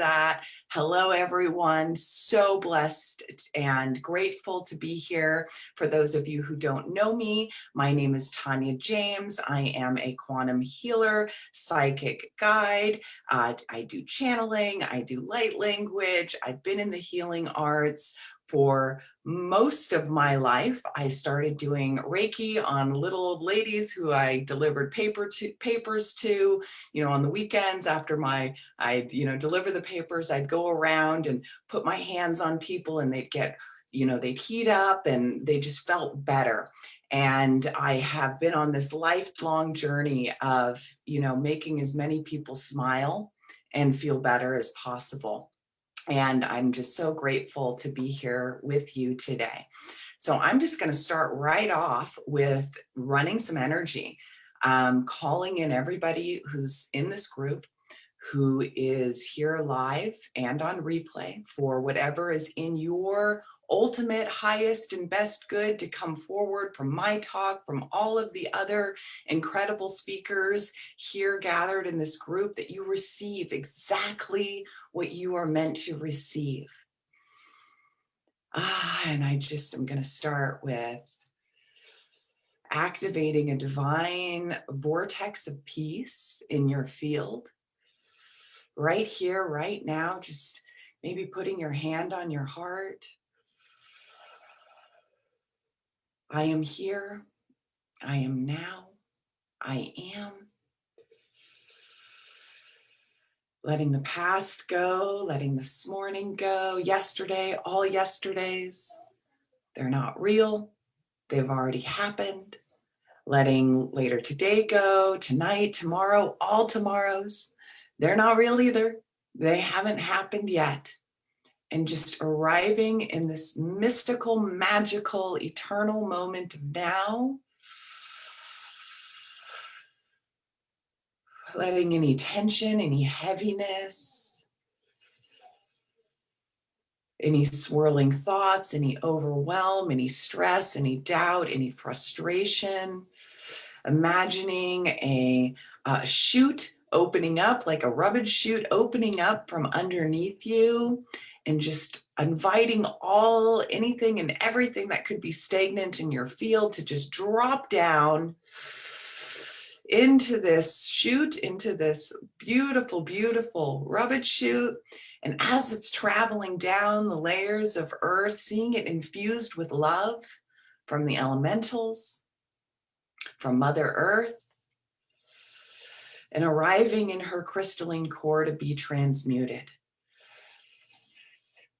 that. Hello, everyone. So blessed and grateful to be here. For those of you who don't know me, my name is Tanya James. I am a quantum healer, psychic guide. I do channeling, I do light language. I've been in the healing arts for most of my life. I started doing Reiki on little old ladies who I delivered papers to, on the weekends after I'd deliver the papers, I'd go around and put my hands on people and they'd get, they'd heat up and they just felt better. And I have been on this lifelong journey of, making as many people smile and feel better as possible. And I'm just so grateful to be here with you today. So I'm just going to start right off with running some energy, calling in everybody who's in this group, who is here live and on replay for whatever is in your ultimate highest and best good to come forward from my talk, from all of the other incredible speakers here gathered in this group, that you receive exactly what you are meant to receive. And I'm going to start with activating a divine vortex of peace in your field. Right here, right now, just maybe putting your hand on your heart. I am here. I am now. I am. Letting the past go, letting this morning go, yesterday, all yesterdays. They're not real. They've already happened. Letting later today go, tonight, tomorrow, all tomorrows. They're not real either. They haven't happened yet. And just arriving in this mystical, magical, eternal moment of now. Letting any tension, any heaviness, any swirling thoughts, any overwhelm, any stress, any doubt, any frustration. Imagining a chute opening up, like a rubbish chute opening up from underneath you, and just inviting anything and everything that could be stagnant in your field to just drop down into this chute, into this beautiful, beautiful rubbish chute. And as it's traveling down the layers of earth, seeing it infused with love from the elementals, from Mother Earth, and arriving in her crystalline core to be transmuted.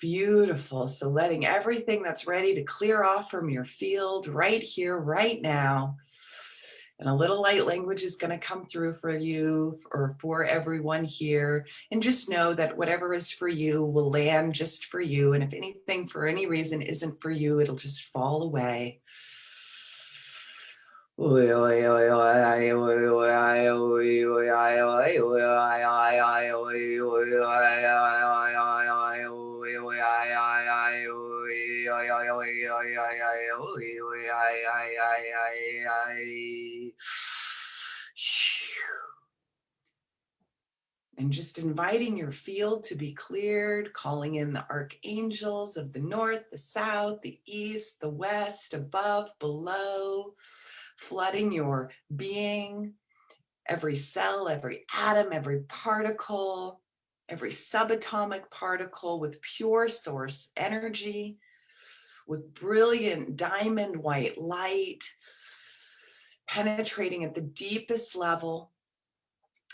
Beautiful. So letting everything that's ready to clear off from your field right here, right now. And a little light language is going to come through for you or for everyone here. And just know that whatever is for you will land just for you. And if anything for any reason isn't for you, it'll just fall away. And just inviting your field to be cleared, calling in the archangels of the north, the south, the east, the west, above, below, flooding your being, every cell, every atom, every particle, every subatomic particle with pure source energy, with brilliant diamond white light, penetrating at the deepest level.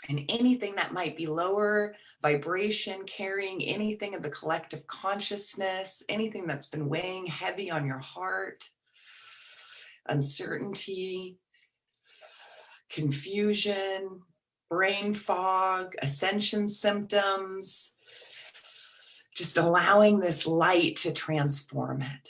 And anything that might be lower vibration, carrying anything of the collective consciousness, anything that's been weighing heavy on your heart, uncertainty, confusion, brain fog, ascension symptoms, just allowing this light to transform it.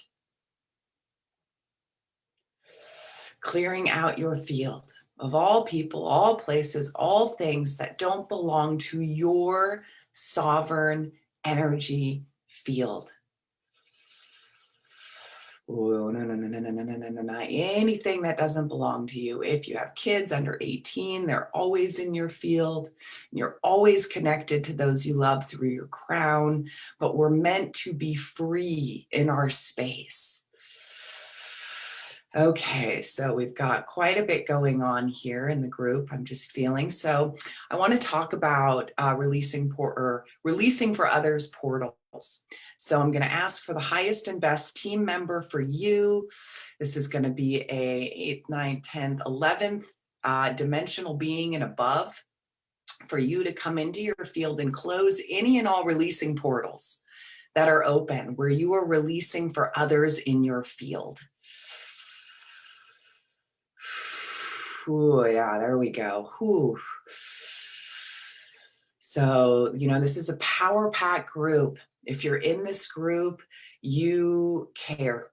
Clearing out your field of all people, all places, all things that don't belong to your sovereign energy field. Oh, no, no, no, no, no, no, no, no, no, no. Anything that doesn't belong to you. If you have kids under 18, they're always in your field. You're always connected to those you love through your crown, but we're meant to be free in our space. Okay, so we've got quite a bit going on here in the group, I'm just feeling. So I want to talk about releasing for others portals. So I'm going to ask for the highest and best team member for you. This is going to be a 8th, 9th, 10th, 11th dimensional being and above, for you to come into your field and close any and all releasing portals that are open, where you are releasing for others in your field. Ooh, yeah, there we go. Ooh. So, this is a power pack group. If you're in this group, you care,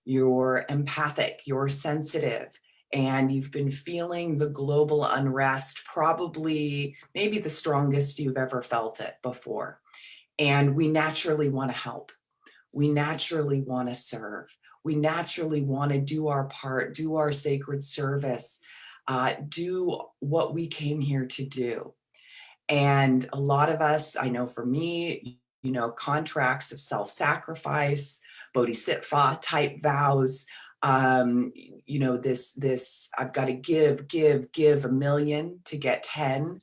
you're empathic, you're sensitive, and you've been feeling the global unrest, probably maybe the strongest you've ever felt it before. And we naturally want to help. We naturally want to serve. We naturally want to do our part, do our sacred service, do what we came here to do. And a lot of us, I know for me, contracts of self-sacrifice, bodhisattva type vows, this, I've got to give 1,000,000 to get 10.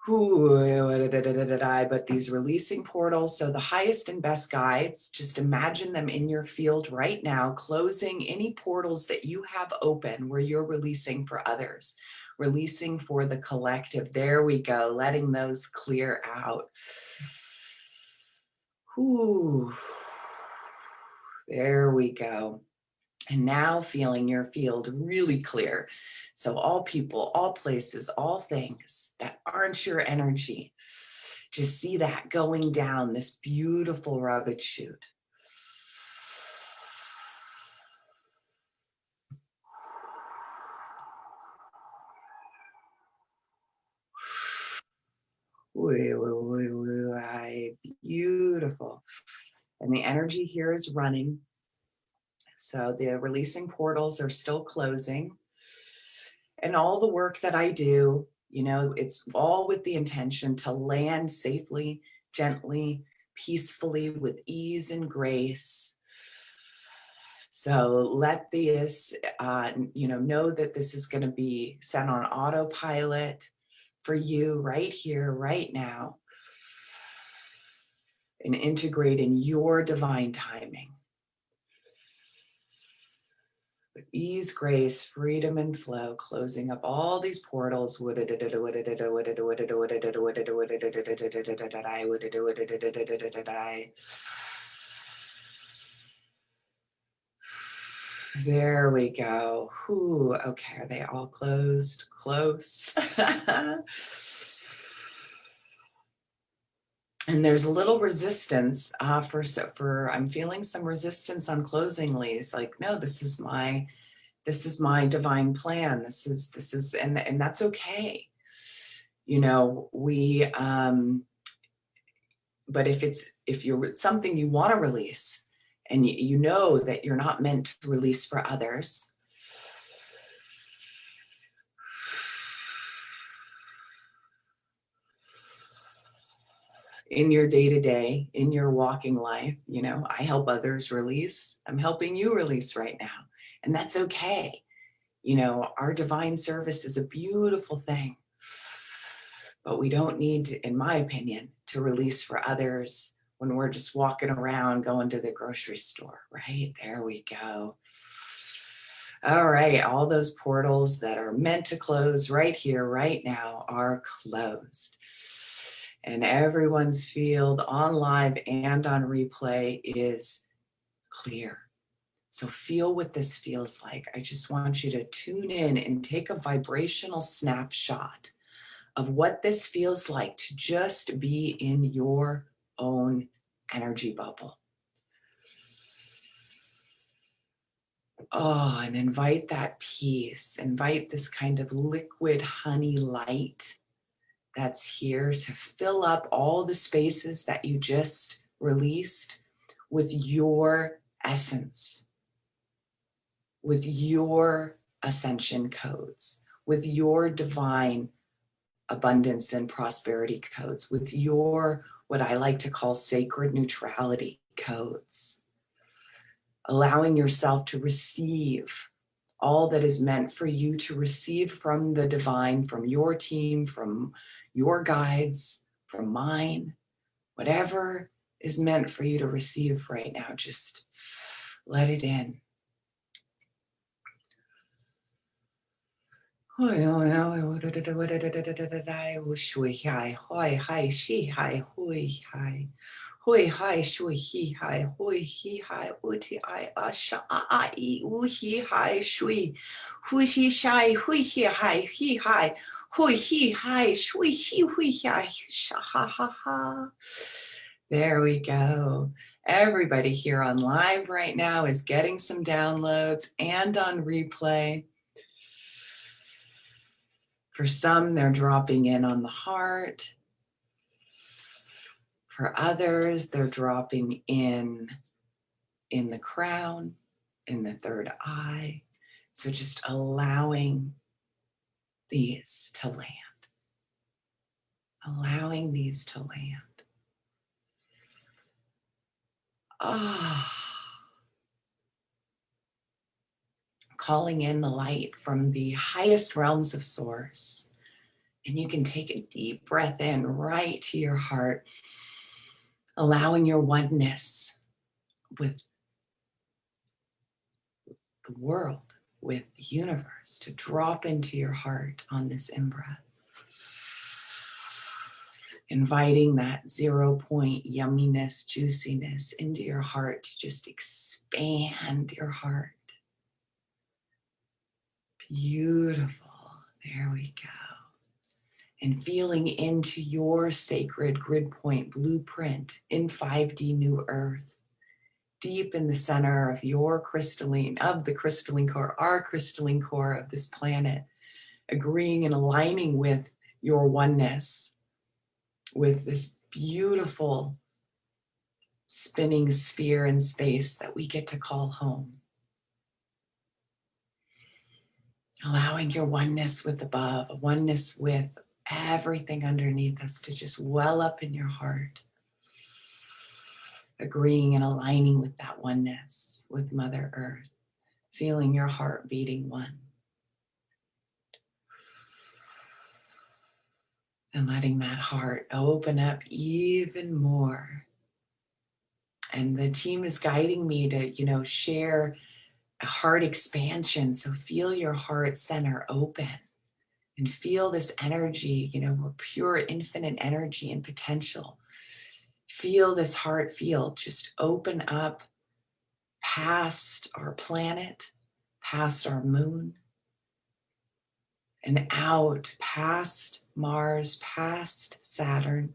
But these releasing portals, so the highest and best guides, just imagine them in your field right now, closing any portals that you have open where you're releasing for others, releasing for the collective. There we go, letting those clear out. Ooh. There we go. And now feeling your field really clear. So all people, all places, all things that aren't your energy, just see that going down this beautiful rubbish chute. Beautiful. And the energy here is running. So the releasing portals are still closing. And all the work that I do, it's all with the intention to land safely, gently, peacefully, with ease and grace. So let this, know that this is going to be set on autopilot for you right here, right now, and integrate in your divine timing. With ease, grace, freedom, and flow, closing up all these portals. There we go. Ooh, okay, are they all closed? Close. And there's a little resistance for I'm feeling some resistance on closing these. Like, no, this is my divine plan. This is and that's okay. We but if you're something you want to release, and you know that you're not meant to release for others, in your day-to-day, in your walking life, I help others release. I'm helping you release right now. And that's okay. Our divine service is a beautiful thing. But we don't need to, in my opinion, to release for others when we're just walking around going to the grocery store, right? There we go. All right, all those portals that are meant to close right here, right now, are closed. And everyone's field on live and on replay is clear. So feel what this feels like. I just want you to tune in and take a vibrational snapshot of what this feels like to just be in your own energy bubble. Oh, and invite that peace, invite this kind of liquid honey light that's here to fill up all the spaces that you just released with your essence, with your ascension codes, with your divine abundance and prosperity codes, with your, what I like to call sacred neutrality codes, allowing yourself to receive all that is meant for you to receive from the divine, from your team, from your guides, from mine, whatever is meant for you to receive right now, just let it in. Hui hai shui hi hai hui hi hai uti I asha a I uhi hai shui hui hi shai hui hi hui hi hai shui hi hui hi sha ha ha ha. There we go. Everybody here on live right now is getting some downloads and on replay. For some, they're dropping in on the heart. For others, they're dropping in the crown, in the third eye. So just allowing these to land. Allowing these to land. Calling in the light from the highest realms of source. And you can take a deep breath in right to your heart, allowing your oneness with the world, with the universe, to drop into your heart on this in-breath. Inviting that 0 point yumminess, juiciness into your heart to just expand your heart. Beautiful. There we go. And feeling into your sacred grid point blueprint in 5D New Earth, deep in the center of your crystalline, of the crystalline core, our crystalline core of this planet, agreeing and aligning with your oneness, with this beautiful spinning sphere in space that we get to call home. Allowing your oneness with above, a oneness with everything underneath us to just well up in your heart. Agreeing and aligning with that oneness with Mother Earth. Feeling your heart beating one. And letting that heart open up even more. And the team is guiding me to, share a heart expansion. So feel your heart center open and feel this energy, we're pure infinite energy and potential. Feel this heart field just open up past our planet, past our moon, and out past Mars, past Saturn.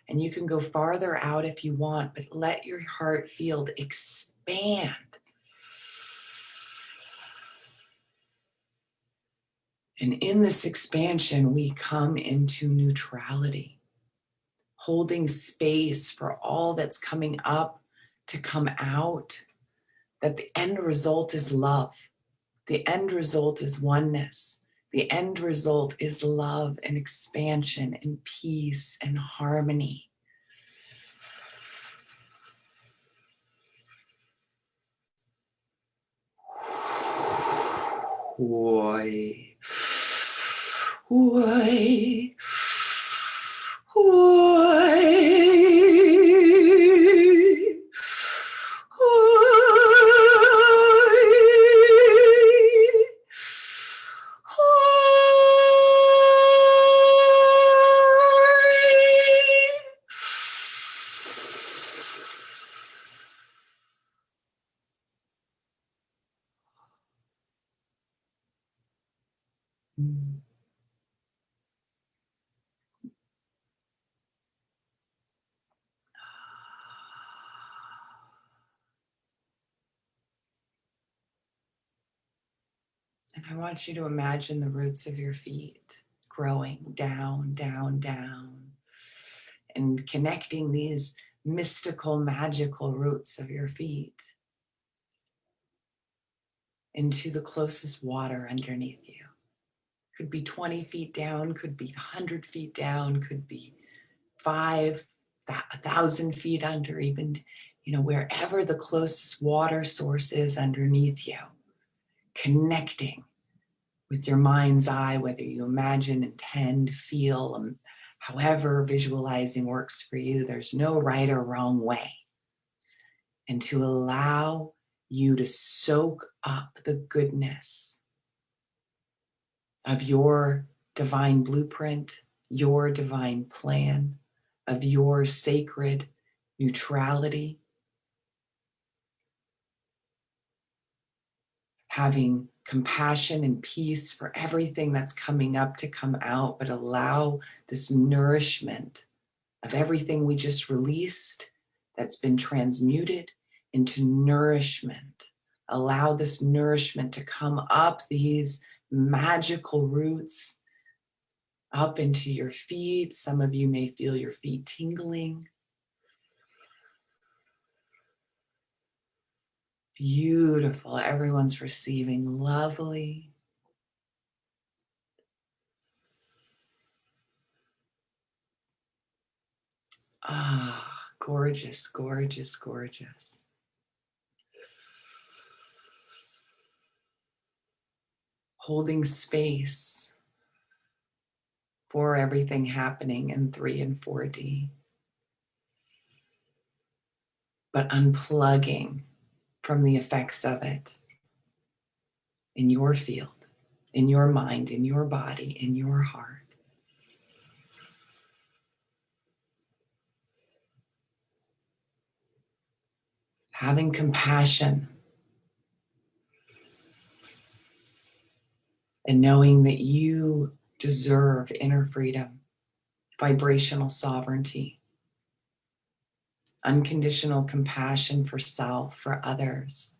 And you can go farther out if you want, but let your heart field expand. And in this expansion, we come into neutrality, holding space for all that's coming up to come out, that the end result is love. The end result is oneness. The end result is love and expansion and peace and harmony. Oi. Oi. Oi. And I want you to imagine the roots of your feet growing down, down, down, and connecting these mystical, magical roots of your feet into the closest water underneath you. Could be 20 feet down, could be 100 feet down, could be 1,000 feet under, even, wherever the closest water source is underneath you, connecting with your mind's eye, whether you imagine, intend, feel, however visualizing works for you. There's no right or wrong way. And to allow you to soak up the goodness of your divine blueprint, your divine plan, of your sacred neutrality, having compassion and peace for everything that's coming up to come out, but allow this nourishment of everything we just released that's been transmuted into nourishment. Allow this nourishment to come up these magical roots up into your feet. Some of you may feel your feet tingling. Beautiful. Everyone's receiving lovely. Ah, gorgeous, gorgeous, gorgeous. Holding space for everything happening in 3 and 4D. But unplugging from the effects of it in your field, in your mind, in your body, in your heart. Having compassion and knowing that you deserve inner freedom, vibrational sovereignty, unconditional compassion for self, for others.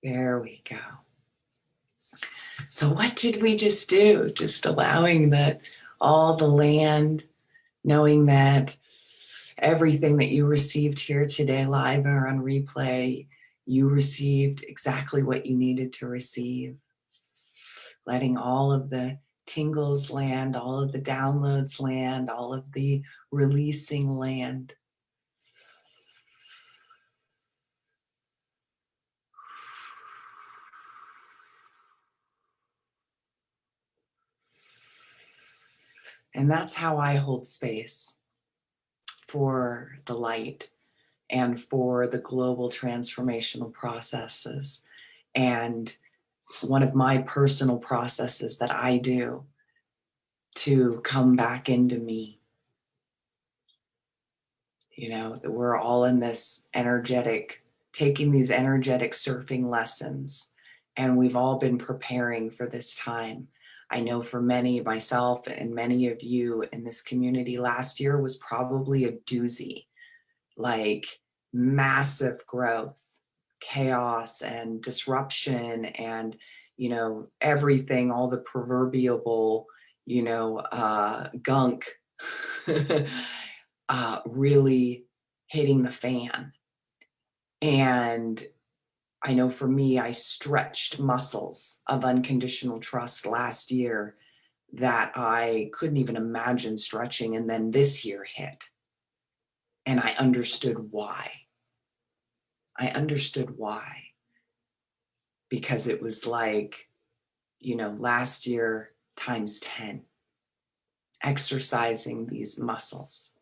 There we go. So what did we just do? Just allowing that all the land, knowing that everything that you received here today, live or on replay, you received exactly what you needed to receive. Letting all of the tingles land, all of the downloads land, all of the releasing land. And that's how I hold space for the light and for the global transformational processes. And one of my personal processes that I do to come back into me. We're all in this energetic, taking these energetic surfing lessons, and we've all been preparing for this time. I know for many, myself and many of you in this community, last year was probably a doozy, like massive growth, chaos and disruption and, everything, all the proverbial, gunk really hitting the fan. And I know for me, I stretched muscles of unconditional trust last year that I couldn't even imagine stretching. And then this year hit. And I understood why. Because it was like, last year times 10, exercising these muscles.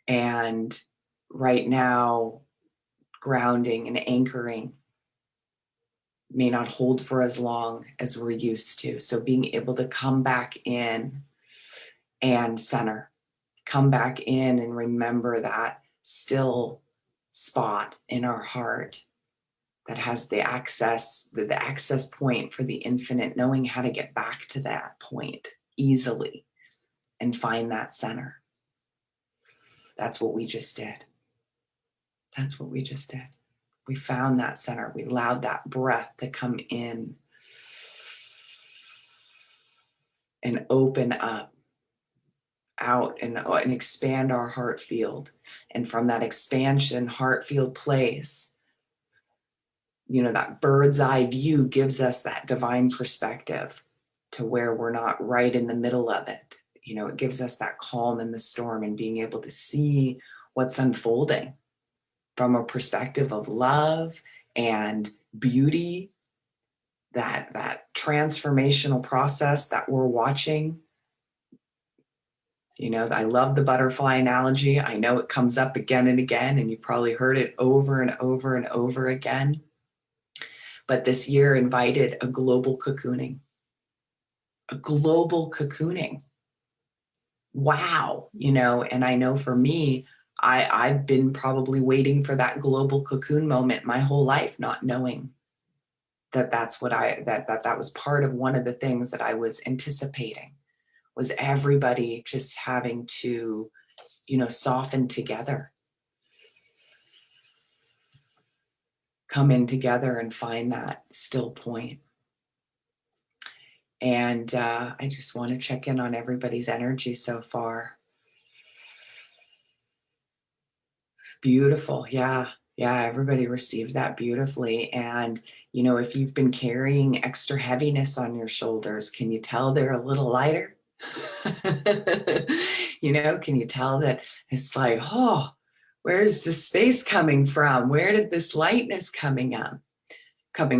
And right now, grounding and anchoring may not hold for as long as we're used to. So being able to come back in and center, come back in and remember that still spot in our heart that has the access, the access point for the infinite, knowing how to get back to that point easily and find that center. That's what we just did. That's what we just did. We found that center. We allowed that breath to come in and open up out and expand our heart field. And from that expansion heart field place, that bird's eye view gives us that divine perspective to where we're not right in the middle of it. It gives us that calm in the storm and being able to see what's unfolding from a perspective of love and beauty, that transformational process that we're watching. I love the butterfly analogy. I know it comes up again and again, and you probably heard it over and over and over again. But this year invited a global cocooning. A global cocooning. Wow. And I know for me, I've been probably waiting for that global cocoon moment my whole life, not knowing that's what that was part of one of the things that I was anticipating, was everybody just having to, soften together, come in together and find that still point. And I just want to check in on everybody's energy so far. Beautiful. Yeah. Yeah. Everybody received that beautifully. And, if you've been carrying extra heaviness on your shoulders, can you tell they're a little lighter? Can you tell that it's like, oh, where's the space coming from? Where did this lightness coming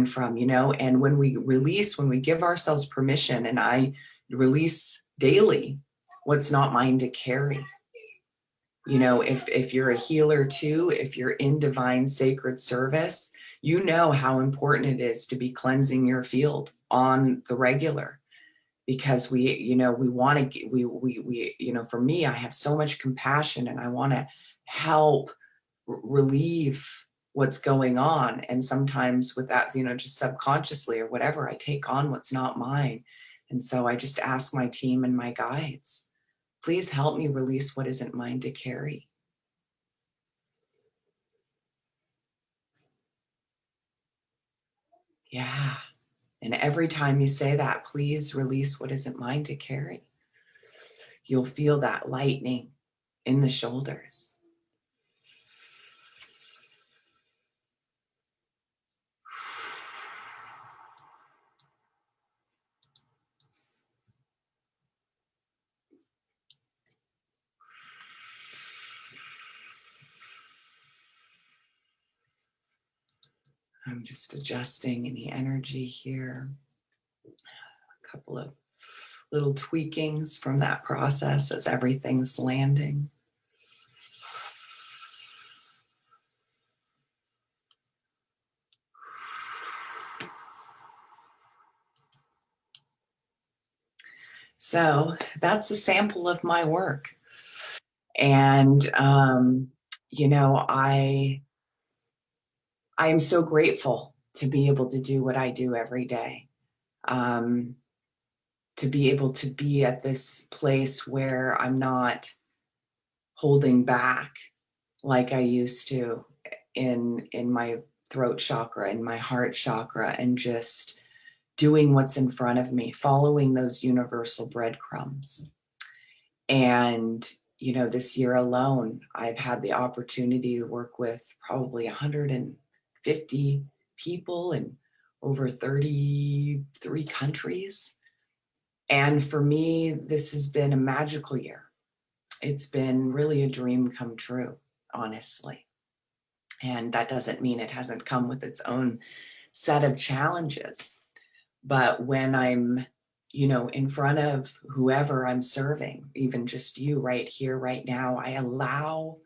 from? And when we release, when we give ourselves permission, and I release daily what's not mine to carry. If you're a healer too, if you're in divine sacred service, you know how important it is to be cleansing your field on the regular, because we want to, for me, I have so much compassion and I want to help relieve what's going on. And sometimes with that, just subconsciously or whatever, I take on what's not mine. And so I just ask my team and my guides, please help me release what isn't mine to carry. Yeah. And every time you say that, please release what isn't mine to carry, you'll feel that lightening in the shoulders. I'm just adjusting any energy here. A couple of little tweakings from that process as everything's landing. So that's a sample of my work. And, I am so grateful to be able to do what I do every day. To be able to be at this place where I'm not holding back like I used to in my throat chakra, in my heart chakra, and just doing what's in front of me, following those universal breadcrumbs. And, this year alone, I've had the opportunity to work with probably 150 people in over 33 countries. And for me, this has been a magical year. It's been really a dream come true, honestly. And that doesn't mean it hasn't come with its own set of challenges. But when I'm, in front of whoever I'm serving, even just you right here, right now, I allow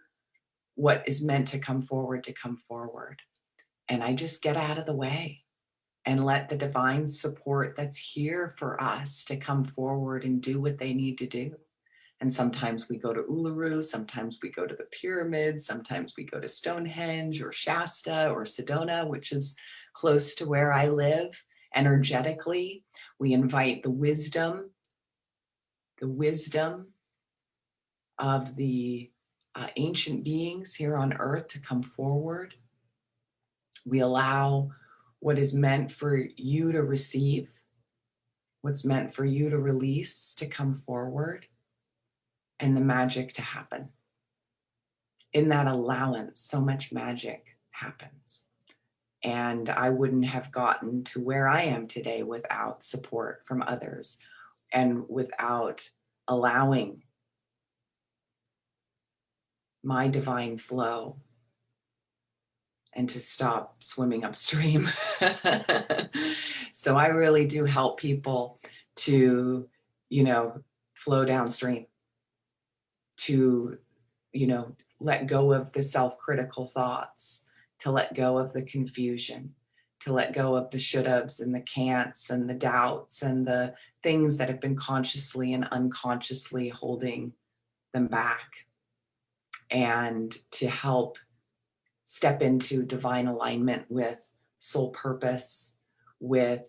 what is meant to come forward. And I just get out of the way and let the divine support that's here for us to come forward and do what they need to do. And sometimes we go to Uluru, sometimes we go to the pyramids, sometimes we go to Stonehenge or Shasta or Sedona, which is close to where I live. Energetically, we invite the wisdom of the ancient beings here on earth to come forward. We allow what is meant for you to receive, what's meant for you to release, to come forward, and the magic to happen. In that allowance, so much magic happens. And I wouldn't have gotten to where I am today without support from others and without allowing my divine flow and to stop swimming upstream. So I really do help people to, flow downstream, to, let go of the self-critical thoughts, to let go of the confusion, to let go of the should-haves and the can'ts and the doubts and the things that have been consciously and unconsciously holding them back, and to help step into divine alignment with soul purpose, with,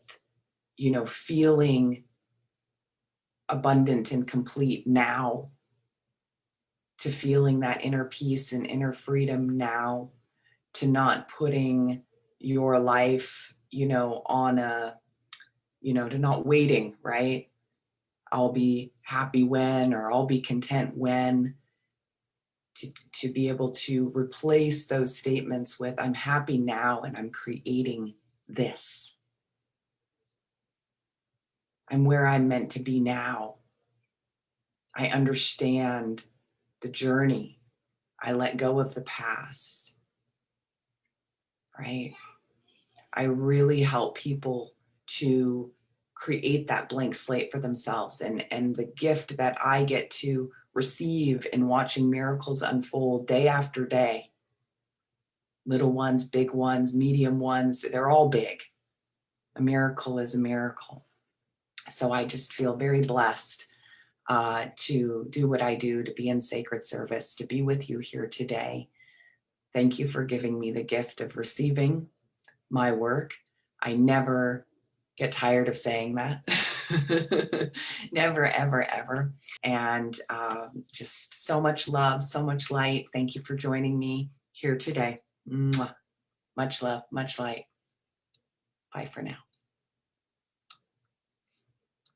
feeling abundant and complete now, to feeling that inner peace and inner freedom now, to not putting your life, on to not waiting, right? I'll be happy when, or I'll be content when, to be able to replace those statements with, I'm happy now and I'm creating this. I'm where I'm meant to be now. I understand the journey. I let go of the past, right? I really help people to create that blank slate for themselves. And the gift that I get to receive in watching miracles unfold day after day, little ones, big ones, medium ones, they're all big. A miracle is a miracle. So I just feel very blessed to do what I do, to be in sacred service, to be with you here today. Thank you for giving me the gift of receiving my work. I never get tired of saying that. Never, ever, ever. And just so much love, so much light. Thank you for joining me here today. Mwah. Much love, much light. Bye for now.